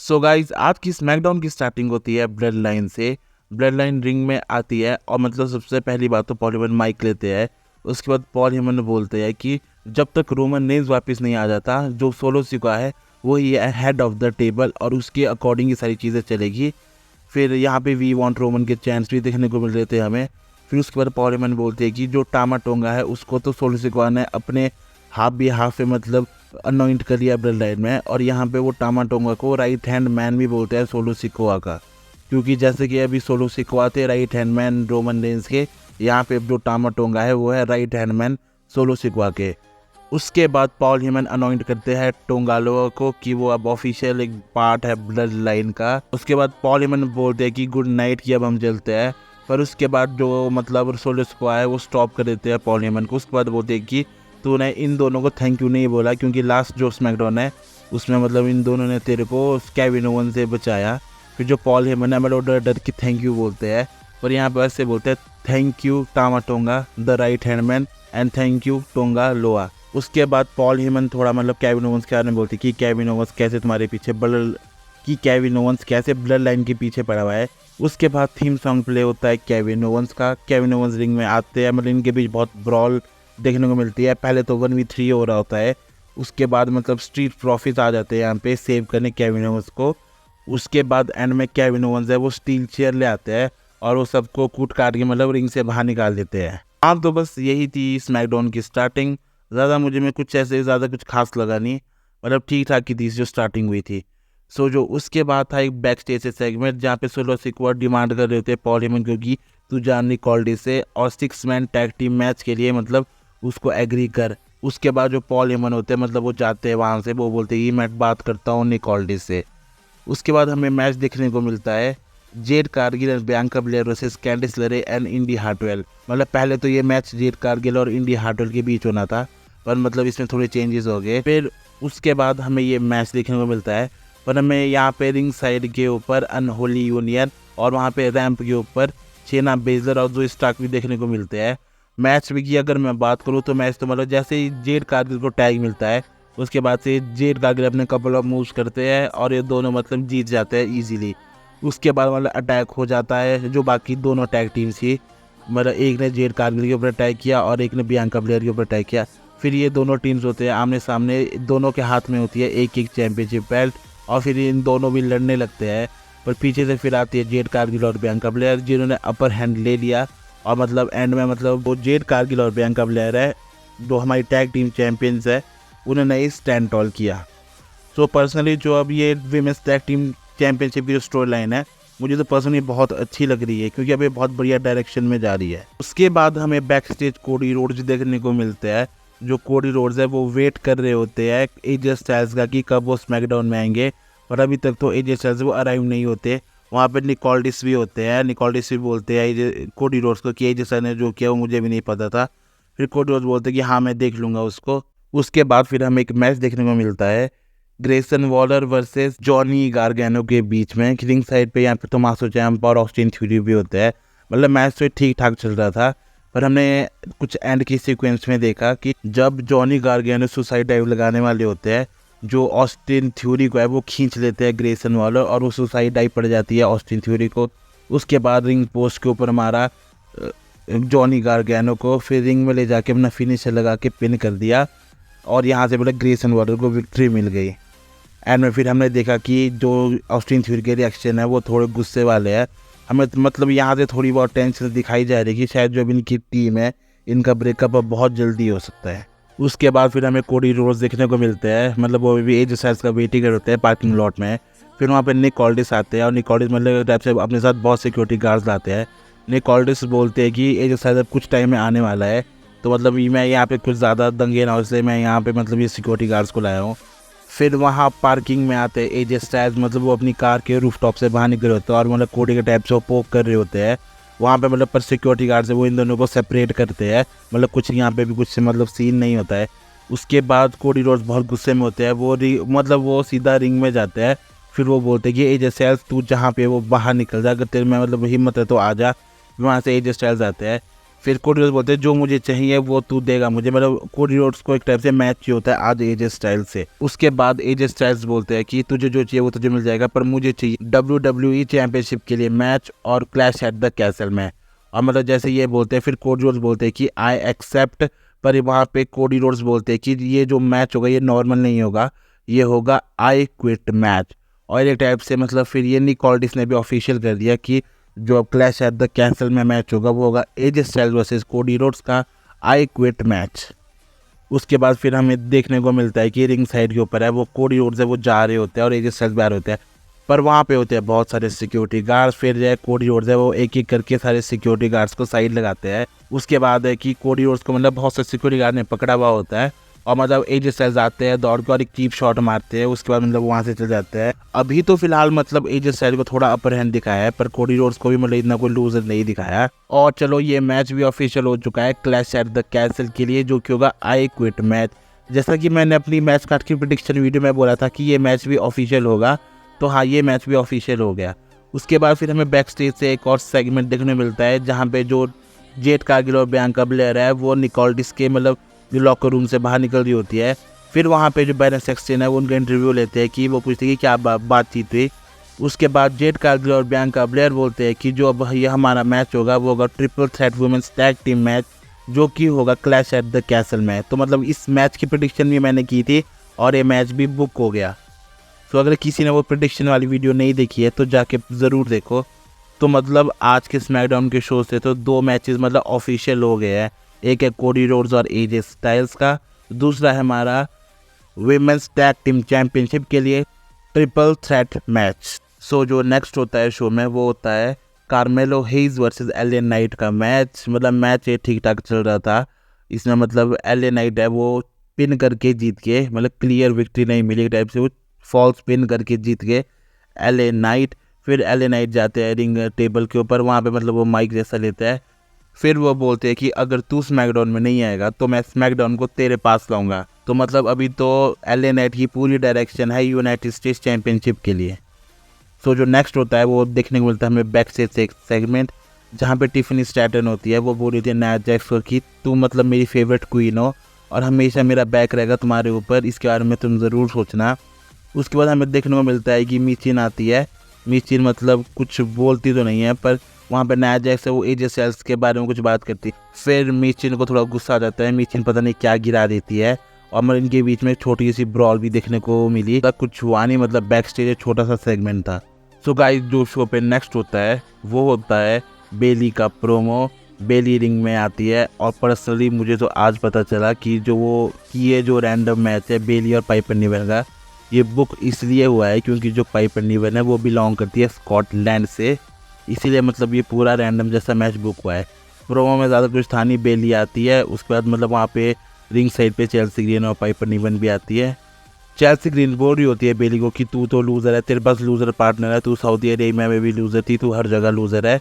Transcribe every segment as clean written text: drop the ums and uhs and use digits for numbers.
So guys आज की SmackDown की स्टार्टिंग होती है ब्लड लाइन से। ब्लड लाइन रिंग में आती है और मतलब सबसे पहली बात तो पॉल हेमन माइक लेते हैं। उसके बाद पॉल हेमन बोलते हैं कि जब तक रोमन रेंज वापस नहीं आ जाता, जो सोलो सिकोआ है वो ही है हेड ऑफ द टेबल और उसके अकॉर्डिंग ये सारी चीज़ें चलेगी। फिर यहाँ पे वी वांट रोमन के चैंस भी देखने को मिल रहे थे हमें। फिर उसके बाद पॉल हेमन बोलते हैं कि जो टामा टोंगा है उसको तो सोलो सिकोआ ने अपने हाफ भी हाफ पे मतलब अनोइंट कर लिया ब्लड लाइन में, और यहाँ पे वो टामा टोंगा को राइट हैंड मैन भी बोलते हैं सोलो सिकोआ का, क्योंकि जैसे कि अभी सोलो सिकोआ थे right hand man Roman Reigns के, यहाँ पे जो टामा टोंगा है वो है right hand man solo Sikoa के। उसके बाद पॉल हेमन अनॉइंट करते हैं टोंगालोआ को कि वो अब ऑफिशियल एक पार्ट है ब्लड लाइन का। उसके बाद पॉल हेमन बोलते हैं कि गुड नाइट की अब हम चलते हैं। पर उसके बाद जो मतलब सोलो सिकोआ है वो स्टॉप कर देते हैं पॉल हेमन को। उसके बाद बोलते हैं कि तूने इन दोनों को थैंक यू नहीं बोला, क्योंकि लास्ट जो स्मैकडाउन है उसमें मतलब इन दोनों ने तेरे को केविन ओवन से बचाया। फिर जो पॉल हेमन है मतलब डर के थैंक यू बोलते हैं, पर यहाँ पर ऐसे बोलते हैं thank you टामा tonga the right hand man and thank you tonga लोआ। उसके बाद पॉल हेमन थोड़ा मतलब केविन ओवंस के बारे में बोलते कि केविन ओवंस कैसे तुम्हारे पीछे केविन ओवंस कैसे ब्लड लाइन के पीछे पड़ा हुआ है। उसके बाद थीम सॉन्ग प्ले होता है केविन ओवंस का। केविन ओवंस रिंग में आते हैं, मतलब इनके बीच बहुत ब्रॉल देखने को मिलती है। पहले तो 1v3 हो रहा होता है, उसके बाद मतलब स्ट्रीट प्रॉफिट्स आ जाते हैं यहाँ पे सेव करने केविन ओवंस को। उसके बाद एंड में केविन ओवंस है वो स्टील चेयर ले आते हैं और वो सबको कूट काट के मतलब रिंग से बाहर निकाल देते हैं। हाँ, तो बस यही थी स्मैकडाउन की स्टार्टिंग। ज़्यादा मुझे में कुछ ऐसे ज़्यादा कुछ खास लगा नहीं, मतलब ठीक ठाक की थी जो स्टार्टिंग हुई थी। सो जो उसके बाद था एक बैक स्टेज से सेगमेंट जहाँ पे सोलो सिकोआ डिमांड कर रहे थे पॉल हेमन क्योंकि तू जान निकॉल्डी से और 6 मैन टैग टीम मैच के लिए मतलब उसको एग्री कर। उसके बाद जो पॉल हेमन होते हैं मतलब वो जाते हैं वहाँ से, वो बोलते हैं कि मैं बात करता हूँ निकॉल्डी से। उसके बाद हमें मैच देखने को मिलता है Jade Cargill and Bianca Blair versus कैंडिस लेरे एंड इंडी हार्टवेल। मतलब पहले तो ये मैच जेड कारगिल और इंडी हार्टवेल के बीच होना था, पर मतलब इसमें थोड़े चेंजेस हो गए। फिर उसके बाद हमें ये मैच देखने को मिलता है, पर हमें यहाँ पे रिंग साइड के ऊपर अनहोली यूनियन और वहाँ पे रैंप के ऊपर शेना बेजर और जो स्टार्क भी देखने को मिलते हैं। मैच में की अगर मैं बात करूँ तो मैच तो मतलब जैसे ही जेड कारगिल को टैग मिलता है उसके बाद से जेड कारगिल अपने कपल ऑफ मूव्स करते हैं और ये दोनों मतलब जीत जाते हैं ईजिली। उसके बाद मतलब अटैक हो जाता है जो बाकी दोनों टैग टीम्स थी, मतलब एक ने जेड कारगिल के ऊपर अटैक किया और एक ने बियांका ब्लेयर के ऊपर अटैक किया। फिर ये दोनों टीम्स होते हैं आमने सामने, दोनों के हाथ में होती है एक एक चैंपियनशिप बेल्ट और फिर इन दोनों भी लड़ने लगते हैं। पर पीछे से फिर आती है जेड कारगिल और बियांका ब्लेयर जिन्होंने अपर हैंड ले लिया और मतलब एंड में मतलब वो जेड कारगिल और बियांका ब्लेयर है जो हमारी टैग टीम चैंपियंस है, उन्होंने इस स्टैंड टॉल किया। सो पर्सनली जो अब ये विमेंस टैग टीम चैंपियनशिप की जो स्टोरी लाइन है मुझे तो पर्सनली बहुत अच्छी लग रही है, क्योंकि अब ये बहुत बढ़िया डायरेक्शन में जा रही है। उसके बाद हमें बैक स्टेज कोडी रोड्स देखने को मिलते हैं। जो कोडी रोड्स है वो वेट कर रहे होते हैं एजे स्टाइल्स का कि कब वो स्मैकडाउन में आएंगे, और अभी तक तो एजे स्टाइल्स वो अराइव नहीं होते। वहाँ पर निकॉल्डिस भी होते हैं, निकॉल्डिस भी बोलते हैं कोडी रोड्स को कि एजे स्टाइल्स ने जो किया वो मुझे भी नहीं पता था। फिर कोडी रोड्स बोलते हैं कि हाँ मैं देख लूँगा उसको। उसके बाद फिर हमें एक मैच देखने को मिलता है ग्रेसन वॉलर वर्सेस जॉनी गार्गैनो के बीच में। रिंग साइड पे यहाँ पे टोमासो ciampa और ऑस्टिन थ्योरी भी होते हैं। मतलब मैच तो ठीक ठाक चल रहा था, पर हमने कुछ एंड की सीक्वेंस में देखा कि जब जॉनी गार्गैनो सुसाइड डाइव लगाने वाले होते हैं, जो ऑस्टिन थ्योरी को है वो खींच लेते हैं ग्रेसन वॉलर और वो सुसाइड डाइव पड़ जाती है ऑस्टिन थ्योरी को। उसके बाद रिंग पोस्ट के ऊपर मारा जॉनी गार्गैनो को, फिर रिंग में ले जाके अपना फिनिशर लगा के पिन कर दिया और यहाँ से मतलब ग्रेसन वॉलर को विक्ट्री मिल गई। एंड में फिर हमने देखा कि जो ऑस्टिन थ्योरी के रिएक्शन है वो थोड़े गुस्से वाले हैं। हमें मतलब यहाँ से थोड़ी बहुत टेंशन दिखाई जा रही है कि शायद जो भी इनकी टीम है इनका ब्रेकअप अब बहुत जल्दी हो सकता है। उसके बाद फिर हमें कोडी रोड्स देखने को मिलते हैं, मतलब वो भी एज साइज का वेटिंग कर होते हैं पार्किंग लॉट में। फिर वहाँ पे निकॉल्डिस आते हैं और निकॉल्डिस मतलब टाइप से अपने साथ बहुत सिक्योरिटी गार्ड्स लाते हैं। निकॉल्डिस बोलते हैं कि एज साइज अब कुछ टाइम में आने वाला है, तो मतलब मैं यहाँ पे कुछ ज़्यादा दंगे ना हो इसलिए मैं यहाँ पे मतलब ये सिक्योरिटी गार्ड्स को लाया हूँ। फिर वहाँ पार्किंग में आते हैं एजे स्टाइल्स, मतलब वो अपनी कार के रूफटॉप से बाहर निकले होते हैं और मतलब कोडी के टाइप से वो पोक कर रहे होते हैं वहाँ पे। मतलब पर सिक्योरिटी गार्ड से वो इन दोनों को सेपरेट करते हैं, मतलब कुछ यहाँ पे भी कुछ मतलब सीन नहीं होता है। उसके बाद कोडी रोड्स बहुत गुस्से में होते हैं, वो मतलब वो सीधा रिंग में जाते हैं। फिर वो बोलते हैं कि एजे स्टाइल्स तू जहाँ पे वो बाहर निकल जा, अगर तेरे में मतलब हिम्मत है तो आ जा। वहाँ से एजे स्टाइल्स आते हैं। फिर कोडी रोड्स बोलते हैं जो मुझे चाहिए वो तू देगा मुझे, मतलब कोडी रोड्स को एक टाइप से मैच ही होता है आज एजे स्टाइल्स से। उसके बाद एजे स्टाइल्स बोलते हैं कि तुझे जो चाहिए वो तुझे मिल जाएगा, पर मुझे चाहिए WWE चैंपियनशिप के लिए मैच और क्लैश एट द कैसल में। और मतलब जैसे ये बोलते हैं फिर कोडी रोड्स बोलते हैं कि आई एक्सेप्ट, पर वहाँ पे कोडी रोड्स बोलते हैं कि ये जो मैच होगा ये नॉर्मल नहीं होगा, ये होगा आई क्विट मैच। और एक टाइप से मतलब फिर ये निक ऑल्डिस ने भी ऑफिशियल कर दिया कि जो क्लैश एट द कैसल में मैच होगा वो होगा AJ Styles versus Cody Rhodes का आई क्विट मैच। उसके बाद फिर हमें देखने को मिलता है कि रिंग साइड के ऊपर है वो कोडी रोड्स है वो जा रहे होते हैं और एजे स्टाइल्स बाहर होते हैं, पर वहाँ पे होते हैं बहुत सारे सिक्योरिटी गार्ड्स। फिर जो है कोडी रोड्स है वो एक एक करके सारे सिक्योरिटी गार्ड्स को साइड लगाते हैं। उसके बाद है कि कोडी रोड्स को मतलब बहुत सारे सिक्योरिटी गार्ड ने पकड़ा हुआ होता है और मतलब एजे स्टाइल्स आते हैं दौड़ के और एक चीप शॉट मारते हैं। उसके बाद मतलब वहाँ से चल जाते हैं। अभी तो फिलहाल मतलब एजे स्टाइल्स को थोड़ा अपर हैंड दिखाया है, पर कोडी रोड्स को भी मतलब इतना कोई लूजर नहीं दिखाया। और चलो ये मैच भी ऑफिशियल हो चुका है क्लैश एट द कैसल के लिए, जो कि होगा आई क्विट मैच। जैसा कि मैंने अपनी मैच कार्ड की प्रेडिक्शन वीडियो में बोला था कि ये मैच भी ऑफिशियल होगा, तो हाँ ये मैच भी ऑफिशियल हो गया। उसके बाद फिर हमें बैक स्टेज से एक और सेगमेंट देखने मिलता है जहाँ पे जो जेड कारगिल और बियांका ब्लेयर है वो निक ऑल्डिस के मतलब जो लॉकर रूम से बाहर निकल रही होती है। फिर वहाँ पे जो बैरन सेक्सटन है वो उनका इंटरव्यू लेते हैं कि वो पूछते हैं कि क्या बातचीत हुई। उसके बाद जेड कारगिल और बियांका ब्लेयर बोलते हैं कि जो अब ये हमारा मैच होगा वो होगा triple threat women's tag team match, जो कि होगा क्लैश एट द कैसल में। तो मतलब इस मैच की प्रेडिक्शन भी मैंने की थी और ये मैच भी बुक हो गया। तो अगर किसी ने वो प्रेडिक्शन वाली वीडियो नहीं देखी है तो जाके ज़रूर देखो। तो मतलब आज के स्मैकडाउन के शो से तो 2 मैचेस मतलब ऑफिशियल हो गए हैं। एक है कोडी रोड्स और एजे स्टाइल्स का, दूसरा है हमारा विमेंस टैग टीम चैंपियनशिप के लिए ट्रिपल थ्रेट मैच। सो जो नेक्स्ट होता है शो में वो होता है कार्मेलो हेज वर्सेस एलए नाइट का मैच। मतलब मैच ये ठीक ठाक चल रहा था। इसमें मतलब एलए नाइट है वो पिन करके जीत के, मतलब क्लियर विक्ट्री नहीं मिली टाइप से, वो फॉल्स पिन करके जीत गए एलए नाइट। फिर एलए नाइट जाते हैं रिंग टेबल के ऊपर, वहाँ पे मतलब वो माइक जैसा लेता है। फिर वो बोलते हैं कि अगर तू स्मैकडाउन में नहीं आएगा तो मैं स्मैकडाउन को तेरे पास लाऊंगा। तो मतलब अभी तो एलए नाइट की पूरी डायरेक्शन है यूनाइटेड स्टेट्स चैंपियनशिप के लिए। सो जो नेक्स्ट होता है वो देखने को मिलता है हमें बैक स्टेज से एक सेगमेंट जहाँ पे टिफनी स्टैटन होती है। वो बोल रही थी नाया जैक्स को कि तू मतलब मेरी फेवरेट क्वीन हो और हमेशा मेरा बैक रहेगा तुम्हारे ऊपर, इसके बारे में तुम ज़रूर सोचना। उसके बाद हमें देखने को मिलता है कि मीचिन आती है। मीचिन मतलब कुछ बोलती तो नहीं है, पर वहाँ पे नाया जैक्स है वो एजे स्टाइल्स के बारे में कुछ बात करती है। फिर मीचिन को थोड़ा गुस्सा आ जाता है, मीचिन पता नहीं क्या गिरा देती है और मतलब इनके बीच में छोटी सी ब्रॉल भी देखने को मिली। तब कुछ हुआ नहीं, मतलब बैक स्टेज छोटा सा सेगमेंट था। सो गाइस जो शो पे नेक्स्ट होता है वो होता है बेली का प्रोमो। बेली रिंग में आती है और पर्सनली मुझे तो आज पता चला कि ये जो रैंडम मैच है बेली और पाइपर निवेल का, ये बुक इसलिए हुआ है क्योंकि जो पाइपर निवेल है वो बिलोंग करती है स्कॉटलैंड से, इसीलिए मतलब ये पूरा रैंडम जैसा मैच बुक हुआ है। प्रोमो में ज़्यादा कुछ था नहीं, बेली आती है। उसके बाद मतलब वहाँ पे रिंग साइड पे चेल्सी ग्रीन और पाइपर निवेल भी आती है। चेल्सी ग्रीन बोल रही होती है बेली को कि तू तो लूज़र है, तेरे पास लूज़र पार्टनर है, तू सऊदी अरेबिया में भी लूज़र थी, तू हर जगह लूज़र है।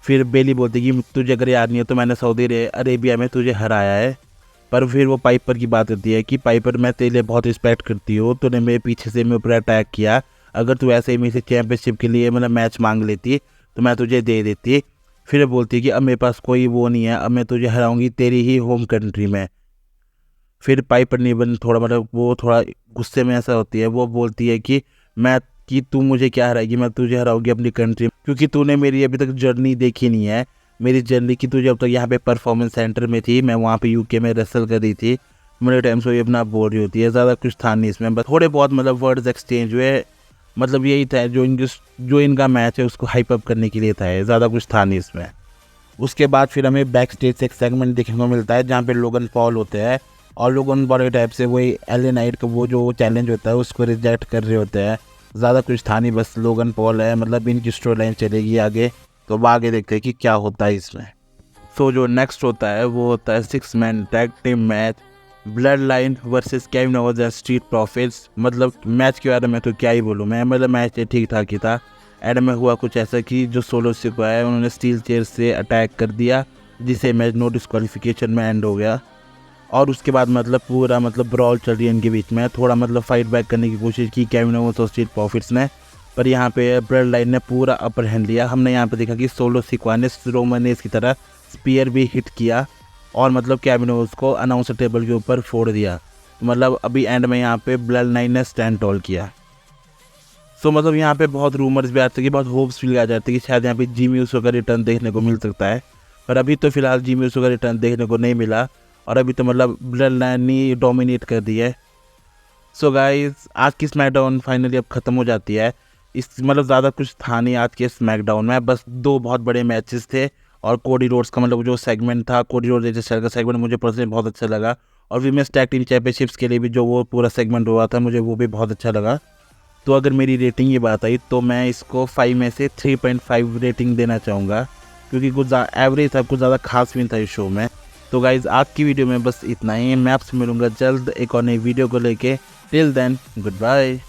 फिर बेली बोलती कि तुझे अगर याद नहीं है तो मैंने सऊदी अरेबिया में तुझे हराया है। पर फिर वो पाइपर की बात करती है कि पाइपर मैं तेरे लिए बहुत रिस्पेक्ट करती हूँ, तूने मेरे पीछे से मेरे ऊपर अटैक किया, अगर तू ऐसे ही मेरे से चैंपियनशिप के लिए मतलब मैच मांग लेती तो मैं तुझे दे देती। फिर बोलती है कि अब मेरे पास कोई वो नहीं है, अब मैं तुझे हराऊंगी तेरी ही होम कंट्री में। फिर पाइपर निवन थोड़ा मतलब वो थोड़ा गुस्से में ऐसा होती है, वो बोलती है कि तू मुझे क्या हराएगी, मैं तुझे हराऊंगी अपनी कंट्री में, क्योंकि तूने मेरी अभी तक जर्नी देखी नहीं है। मेरी जर्नी की तू जब तक यहाँ पे परफॉर्मेंस सेंटर में थी, मैं वहाँ पे यूके में रेसल कर रही थी, मेरे टाइम से ये अपना बोल रही होती है। ज़्यादा कुछ था नहीं इसमें, बस थोड़े बहुत मतलब वर्ड्स एक्सचेंज हुए, मतलब यही था जो इनका मैच है उसको हाइप अप करने के लिए था, ज़्यादा कुछ था नहीं इसमें। उसके बाद फिर हमें बैक स्टेज से एक सेगमेंट देखने को मिलता है जहाँ पे लोगन पॉल होते हैं और लोगन बड़े टाइप से वही एलए नाइट का वो जो चैलेंज होता है उसको रिजेक्ट कर रहे होते हैं। ज़्यादा कुछ था नहीं, बस लोगन पॉल है, मतलब इनकी स्टोरी लाइन चलेगी आगे, तो अब आगे देखते हैं कि क्या होता है इसमें। सो जो नेक्स्ट होता है वो होता है 6 man tag team match blood line versus Kevin Owens and street profits. मतलब मैच के बारे में तो क्या ही बोलूँ मैं, मतलब मैच ठीक ठाक ही था। एंड में हुआ कुछ ऐसा कि जो सोलो सिक्वा है उन्होंने स्टील चेयर से अटैक कर दिया, जिससे मैच नो डिस्क्वालिफिकेशन में एंड हो गया। और उसके बाद मतलब पूरा मतलब ब्रॉल चल रही है इनके बीच में, थोड़ा मतलब फाइट बैक करने की कोशिश की केविन ओवेंस और स्ट्रीट प्रॉफिट्स ने, पर यहाँ पे ब्लड लाइन ने पूरा अपर हैंड लिया। हमने यहाँ पे देखा कि सोलो सिक्वा ने रोमन रेंज की तरह स्पीयर भी हिट किया और मतलब केविन ओवंस को अनाउंसर टेबल के ऊपर फोड़ दिया। तो मतलब अभी एंड में यहाँ पे ब्लड लाइन ने स्टैंड टॉल किया। सो मतलब यहाँ पे बहुत रूमर्स भी आते हैं कि बहुत होप्स भी आ जाती है कि शायद यहाँ पे जिमी ऊसो का रिटर्न देखने को मिल सकता है, पर अभी तो फिलहाल जिमी ऊसो का रिटर्न देखने को नहीं मिला और अभी तो मतलब ब्लड लाइन ही डोमिनेट कर दी है। सो गाइस, आज की स्मैकडाउन फाइनली अब ख़त्म हो जाती है। इस मतलब ज़्यादा कुछ था नहीं आज के स्मैकडाउन में, बस 2 बहुत बड़े मैचेस थे और कोडी रोड्स का मतलब जो सेगमेंट था, कोडी रोड्स एजे स्टाइल्स का सेगमेंट मुझे पर्सनली बहुत अच्छा लगा और वीमेंस टैग टीम चैंपियनशिप्स के लिए भी जो वो पूरा सेगमेंट हुआ था मुझे वो भी बहुत अच्छा लगा। तो अगर मेरी रेटिंग ये बात आई तो मैं इसको 5 में से 3.5 रेटिंग देना चाहूँगा, क्योंकि कुछ एवरेज था, कुछ ज़्यादा खास भी नहीं था इस शो में। तो गाइज़, आज की वीडियो में बस इतना ही। मैं आपसे मिलूँगा जल्द एक और नई वीडियो को लेके। Till then, good bye.